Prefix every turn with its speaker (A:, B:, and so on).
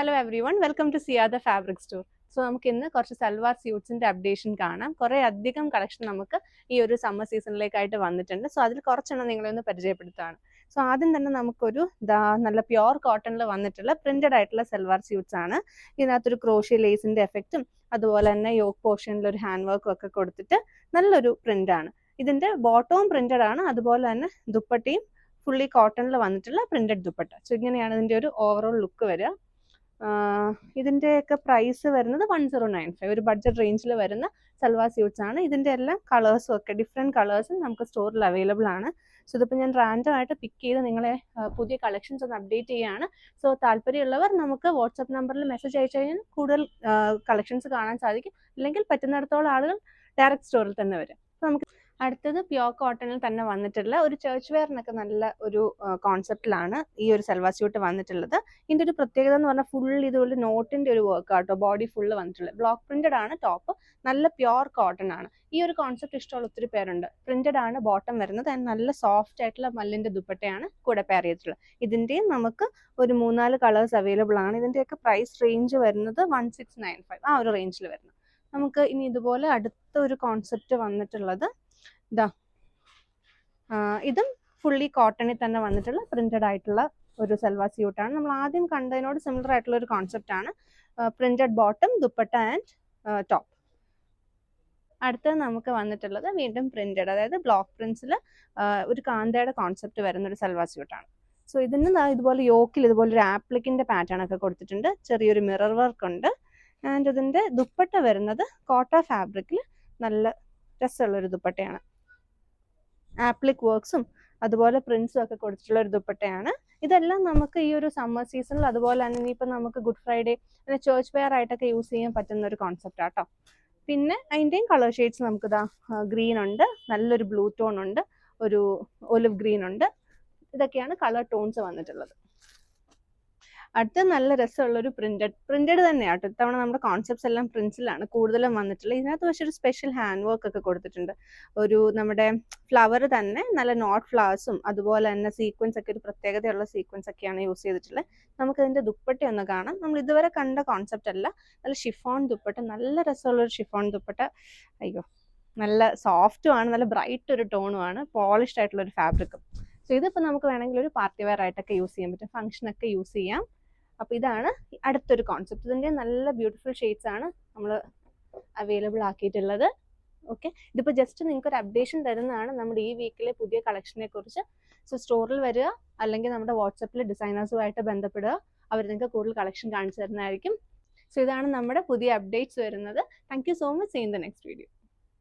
A: Hello everyone, welcome to Sia the Fabric Store. So നമുക്ക് ഇന്ന് കുറച്ച് സൽവാർ സ്യൂട്ട്സിന്റെ അപ്ഡേഷൻ കാണാം. കുറേ അധികം കളക്ഷൻ നമുക്ക് ഈ ഒരു സമ്മർ സീസണിലേക്കായിട്ട് വന്നിട്ടുണ്ട്. സോ അതിൽ കുറച്ചെണ്ണം നിങ്ങളെ ഒന്ന് പരിചയപ്പെടുത്താണ്. സോ ആദ്യം തന്നെ നമുക്കൊരു നല്ല പ്യുവർ കോട്ടണിൽ വന്നിട്ടുള്ള പ്രിന്റഡ് ആയിട്ടുള്ള സൽവാർ സ്യൂട്ട്സ് ആണ്. ഇതിനകത്തൊരു ക്രോഷ്യ ലേസിന്റെ എഫക്റ്റും അതുപോലെ തന്നെ യോക്ക് പോർഷനിൽ ഒരു ഹാൻഡ് വർക്കും ഒക്കെ കൊടുത്തിട്ട് നല്ലൊരു പ്രിന്റ് ആണ്. ഇതിന്റെ ബോട്ടവും പ്രിന്റഡ് ആണ്, അതുപോലെ തന്നെ ദുപ്പട്ടയും ഫുള്ളി കോട്ടണിൽ വന്നിട്ടുള്ള പ്രിന്റഡ് ദുപ്പട്ട. സോ ഇങ്ങനെയാണ് ഇതിന്റെ ഒരു ഓവറോൾ ലുക്ക് വരിക. ഇതിൻ്റെയൊക്കെ പ്രൈസ് വരുന്നത് 1095, ഒരു ബഡ്ജറ്റ് റേഞ്ചിൽ വരുന്ന സൽവാർ സ്യൂട്ട്സ് ആണ്. ഇതിൻ്റെ എല്ലാം കളേഴ്സും ഒക്കെ ഡിഫറെൻറ്റ് കളേഴ്സും നമുക്ക് സ്റ്റോറിൽ അവൈലബിൾ ആണ്. സോ ഇതിപ്പോൾ ഞാൻ റാൻഡം ആയിട്ട് പിക്ക് ചെയ്ത് നിങ്ങളെ പുതിയ കളക്ഷൻസ് ഒന്ന് അപ്ഡേറ്റ് ചെയ്യുകയാണ്. സോ താല്പര്യമുള്ളവർ നമുക്ക് വാട്സപ്പ് നമ്പറിൽ മെസ്സേജ് അയച്ചു കഴിഞ്ഞാൽ കൂടുതൽ കളക്ഷൻസ് കാണാൻ സാധിക്കും. അല്ലെങ്കിൽ പറ്റുന്നിടത്തോളം ആളുകൾ ഡയറക്റ്റ് സ്റ്റോറിൽ തന്നെ വരും. അപ്പോൾ നമുക്ക് അടുത്തത് പ്യുവർ കോട്ടണിൽ തന്നെ വന്നിട്ടുള്ള ഒരു ചർച്ച് വെയറിനൊക്കെ നല്ല ഒരു കോൺസെപ്റ്റിലാണ് ഈ ഒരു സൽവാർ സ്യൂട്ട് വന്നിട്ടുള്ളത്. ഇതിൻ്റെ ഒരു പ്രത്യേകത എന്ന് പറഞ്ഞാൽ ഫുൾ ഇതുപോലെ നോട്ടിൻ്റെ ഒരു വർക്ക് ആട്ടോ, ബോഡി ഫുള്ള് വന്നിട്ടുള്ളത്. ബ്ലോക്ക് പ്രിന്റഡ് ആണ് ടോപ്പ്, നല്ല പ്യുവർ കോട്ടൺ ആണ്. ഈ ഒരു കോൺസെപ്റ്റ് ഇഷ്ടമുള്ള ഒത്തിരി പേരുണ്ട്. പ്രിന്റഡ് ആണ് ബോട്ടം വരുന്നത്, ആൻഡ് നല്ല സോഫ്റ്റ് ആയിട്ടുള്ള മല്ലിൻ്റെ ദുപ്പട്ടയാണ് കൂടെ പെയർ ചെയ്തിട്ടുള്ളത്. ഇതിൻ്റെയും നമുക്ക് ഒരു 3-4 കളേഴ്സ് അവൈലബിൾ ആണ്. ഇതിൻ്റെയൊക്കെ പ്രൈസ് റേഞ്ച് വരുന്നത് 1695, ആ ഒരു റേഞ്ചിൽ വരുന്നത്. നമുക്ക് ഇനി ഇതുപോലെ അടുത്ത ഒരു കോൺസെപ്റ്റ് വന്നിട്ടുള്ളത് ഇതും ഫുള്ളി കോട്ടണിൽ തന്നെ വന്നിട്ടുള്ള പ്രിന്റഡ് ആയിട്ടുള്ള ഒരു സൽവാർ സ്യൂട്ടാണ്. നമ്മൾ ആദ്യം കണ്ടതിനോട് സിമിലർ ആയിട്ടുള്ള ഒരു കോൺസെപ്റ്റ് ആണ്. Printed bottom, dupatta and top. അടുത്തത് നമുക്ക് വന്നിട്ടുള്ളത് വീണ്ടും പ്രിന്റഡ്, അതായത് ബ്ലോക്ക് പ്രിന്റ്സിൽ ഒരു കാന്തയുടെ കോൺസെപ്റ്റ് വരുന്ന ഒരു സൽവാർ സ്യൂട്ടാണ്. സോ ഇതിന് ഇതുപോലെ യോക്കിൽ ഇതുപോലെ ഒരു ആപ്ലിക്കിന്റെ പാറ്റേൺ ഒക്കെ കൊടുത്തിട്ടുണ്ട്. ചെറിയൊരു മിറർ വർക്ക് ഉണ്ട്. ആൻഡ് ഇതിന്റെ ദുപ്പട്ട വരുന്നത് കോട്ട ഫാബ്രിക്കിൽ നല്ല രസമുള്ളൊരു ദുപ്പട്ടയാണ്. ആപ്ലിക് വർക്ക്സും അതുപോലെ പ്രിന്റ്സും ഒക്കെ കൊടുത്തിട്ടുള്ള ഒരു ദുപ്പട്ടയാണ്. ഇതെല്ലാം നമുക്ക് ഈ ഒരു സമ്മർ സീസണിൽ, അതുപോലെ തന്നെ ഇനിയിപ്പോൾ നമുക്ക് ഗുഡ് ഫ്രൈഡേ പിന്നെ ചേർച്ച് വെയർ ആയിട്ടൊക്കെ യൂസ് ചെയ്യാൻ പറ്റുന്ന ഒരു കോൺസെപ്റ്റ് ആട്ടോ. പിന്നെ അതിൻ്റെയും കളർ ഷെയ്ഡ്സ് നമുക്ക് ഗ്രീൻ ഉണ്ട്, നല്ലൊരു ബ്ലൂ ടോൺ ഉണ്ട്, ഒരു ഒലിവ് ഗ്രീൻ ഉണ്ട്. ഇതൊക്കെയാണ് കളർ ടോൺസ് വന്നിട്ടുള്ളത്. അടുത്ത നല്ല രസമുള്ളൊരു പ്രിന്റഡ് തന്നെയാട്ടോ. ഇത്തവണ നമ്മുടെ കോൺസെപ്റ്റ്സ് എല്ലാം പ്രിന്റ്സിലാണ് കൂടുതലും വന്നിട്ടുള്ളത്. ഇതിനകത്ത് പക്ഷേ ഒരു സ്പെഷ്യൽ ഹാൻഡ് വർക്ക് ഒക്കെ കൊടുത്തിട്ടുണ്ട്. ഒരു നമ്മുടെ ഫ്ലവർ തന്നെ നല്ല നോട്ട് ഫ്ലവേഴ്സും അതുപോലെ തന്നെ സീക്വൻസ് ഒക്കെ, ഒരു പ്രത്യേകതയുള്ള സീക്വൻസ് ഒക്കെയാണ് യൂസ് ചെയ്തിട്ടുള്ളത്. നമുക്ക് ഇതിന്റെ ദുപ്പട്ട ഒന്ന് കാണാം. നമ്മൾ ഇതുവരെ കണ്ട കോൺസെപ്റ്റ് അല്ല, നല്ല ഷിഫോൺ ദുപ്പട്ട, നല്ല രസമുള്ളൊരു ഷിഫോൺ ദുപ്പട്ട. അയ്യോ, നല്ല സോഫ്റ്റും ആണ്, നല്ല ബ്രൈറ്റ് ഒരു ടോണും ആണ്, പോളിഷ്ഡ് ആയിട്ടുള്ള ഒരു ഫാബ്രിക്കും. സോ ഇതിപ്പോൾ നമുക്ക് വേണമെങ്കിൽ ഒരു പാർട്ടി വെയർ ആയിട്ടൊക്കെ യൂസ് ചെയ്യാൻ പറ്റും, ഫംഗ്ഷനൊക്കെ യൂസ് ചെയ്യാം. അപ്പോൾ ഇതാണ് അടുത്തൊരു കോൺസെപ്റ്റ്. ഇതിൻ്റെ നല്ല ബ്യൂട്ടിഫുൾ ഷെയ്ഡ്സ് ആണ് നമ്മൾ അവൈലബിൾ ആക്കിയിട്ടുള്ളത്. ഓക്കെ, ഇതിപ്പോൾ ജസ്റ്റ് നിങ്ങൾക്ക് ഒരു അപ്ഡേഷൻ തരുന്നതാണ് നമ്മുടെ ഈ വീക്കിലെ പുതിയ കളക്ഷനെ കുറിച്ച്. സോ സ്റ്റോറിൽ വരിക, അല്ലെങ്കിൽ നമ്മുടെ വാട്സപ്പിൽ ഡിസൈനേഴ്സുമായിട്ട് ബന്ധപ്പെടുക, അവർ നിങ്ങൾക്ക് കൂടുതൽ കളക്ഷൻ കാണിച്ചു തരുന്നതായിരിക്കും. സോ ഇതാണ് നമ്മുടെ പുതിയ അപ്ഡേറ്റ്സ് വരുന്നത്. Thank you so much. See in the next video.